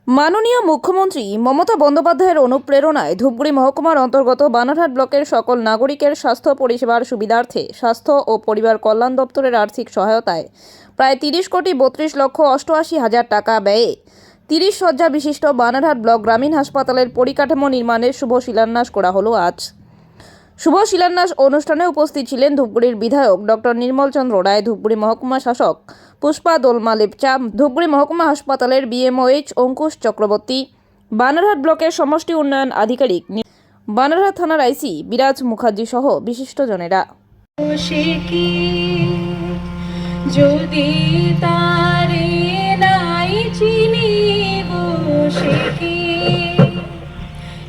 মাননীয় মুখ্যমন্ত্রী মমতা বন্দ্যোপাধ্যায়ের অনুপ্রেরণায় ধূপগুড়ি মহকুমার অন্তর্গত বানারহাট ব্লকের সকল নাগরিকের স্বাস্থ্য পরিষেবার সুবিধার্থে স্বাস্থ্য ও পরিবার কল্যাণ দপ্তরের আর্থিক সহায়তায় প্রায় 30,32,88,000 টাকা ব্যয়ে 30 শয্যা বিশিষ্ট বানারহাট ব্লক গ্রামীণ হাসপাতালের পরিকাঠামো নির্মাণের শুভ শিলান্যাস করা হলো আজ। শুভ শিলান্যাস অনুষ্ঠানে উপস্থিত ছিলেন ধূপগুড়ির বিধায়ক ডক্টর নির্মল চন্দ্র রায়, ধূপগুড়ি মহকুমা শাসক পুষ্পা দোলমা লেপচা, ধূপগুড়ি মহকুমা হাসপাতালের বিএমওএইচ অঙ্কুশ চক্রবর্তী, বানারহাট ব্লকের সমষ্টি উন্নয়ন আধিকারিক, বানারহাট থানার আইসি বিরাজ মুখার্জি সহ বিশিষ্টজনেরা। যদি তারে নাই চিনিব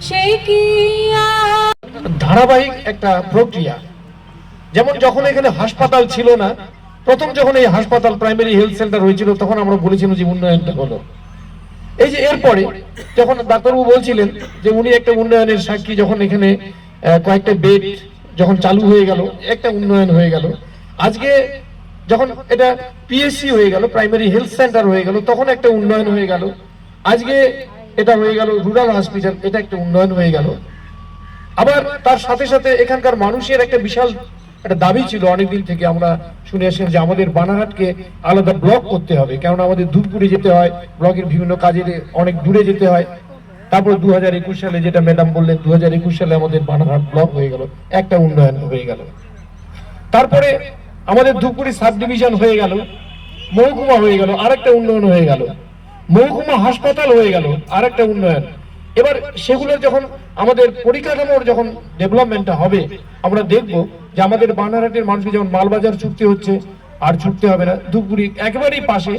সে কি ধারাবাহিক একটা প্রক্রিয়া। যেমন যখন এখানে হাসপাতাল ছিল না, প্রথম যখন এই হাসপাতাল প্রাইমারি হেলথ সেন্টার হয়েছিল তখন আমরা বলেছিলাম যে উন্নয়নটা হলো। এই যে এরপরে যখন ডাক্তারবাবু বলছিলেন যে উনি একটা উন্নয়নের সাক্ষী, যখন এখানে কয়েকটা বেড যখন চালু হয়ে গেল একটা উন্নয়ন হয়ে গেল। আজকে যখন এটা পিএসসি হয়ে গেল, প্রাইমারি হেলথ সেন্টার হয়ে গেল, তখন একটা উন্নয়ন হয়ে গেল। আজকে এটা হয়ে গেল রুরাল হসপিটাল, এটা একটা উন্নয়ন হয়ে গেল। আবার তার সাথে সাথে এখানকার মানুষের একটা বিশাল একটা দাবি ছিল অনেকদিন থেকে, আমরা শুনে আসেন যে আমাদের বানারহাটকে আলাদা ব্লক করতে হবে, কারণ আমাদের ধূপগুড়ি যেতে হয়, ব্লকের বিভিন্ন কাজে অনেক দূরে যেতে হয়। তারপর 2021 সালে যেটা ম্যাডাম বললেন, 2021 সালে আমাদের বানারহাট ব্লক হয়ে গেল, একটা উন্নয়ন হয়ে গেল। তারপরে আমাদের ধূপগুড়ি সাব ডিভিশন হয়ে গেল, মহকুমা হয়ে গেল, আরেকটা উন্নয়ন হয়ে গেল, মহকুমা হাসপাতাল হয়ে গেল, আরেকটা উন্নয়ন। এবার সেগুলোর যখন আমাদের পরিকাঠামোর যখন ডেভেলপমেন্টটা হবে, আমরা দেখব যে আমাদের বানারহাটের মানুষকে যেমন মালবাজার ছুটতে হচ্ছে আর ছুটতে হবে না, ধূপগুড়ি একেবারেই পাশে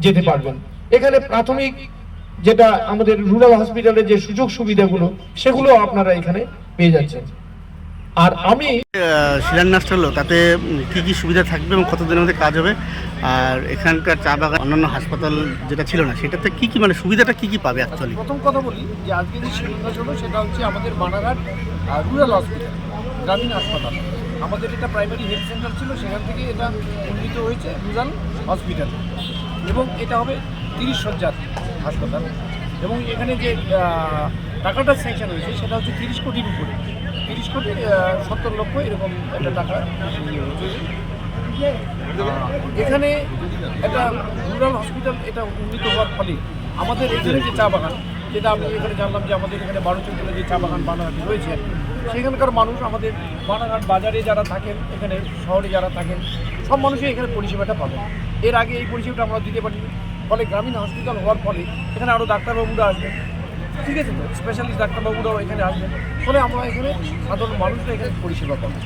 যেতে পারবেন। এখানে প্রাথমিক যেটা আমাদের রুরাল হসপিটালের যে সুযোগ সুবিধাগুলো, সেগুলো আপনারা এখানে পেয়ে যাচ্ছেন। আর আমি শিলান্যাসটা হলো, তাতে কি কি সুবিধা থাকবে এবং কতদিনের মধ্যে কাজ হবে, আর এখানকার চা বাগান অন্যান্য হাসপাতাল যেটা ছিল না সেটাতে কি কি মানে সুবিধাটা কি কি পাবে অ্যাকচুয়ালি? প্রথম কথা বলি যে আজকে যে শিলান্যাস হলো সেটা হচ্ছে আমাদের বানারহাট রুরাল হসপিটাল, গ্রামীণ হাসপাতাল। আমাদের এটা প্রাইমারি হেলথ সেন্টার ছিল, সেখান থেকে এটা উন্নীত হয়েছে রুরাল হসপিটাল, এবং এটা হবে 30 শয্যার হাসপাতাল। এবং এখানে যে টাকাটা স্যাংশন হয়েছে সেটা হচ্ছে 30 কোটির উপরে, 30 কোটি 70 লক্ষ এরকম একটা টাকা। এখানে একটা রুরাল হসপিটাল এটা উন্নীত হওয়ার ফলে আমাদের এখানে যে চা বাগান, যেটা আমি এখানে জানলাম যে আমাদের এখানে 12 জেলায় যে চা বাগান বানারহাটে রয়েছে, সেখানকার মানুষ আমাদের বানারহাট বাজারে যারা থাকেন, এখানে শহরে যারা থাকেন, সব মানুষই এখানে পরিষেবাটা পাবেন। এর আগে এই পরিষেবাটা আমরা দিতে পারিনি, ফলে গ্রামীণ হসপিটাল হওয়ার ফলে এখানে আরও ডাক্তারবাবুরা আসবেন, ঠিক আছে তো, স্পেশালিস্ট ডাক্তারবাবুরাও এখানে আসবেন, ফলে আমরা এখানে সাধারণ মানুষরা এখানে পরিষেবা পাবো।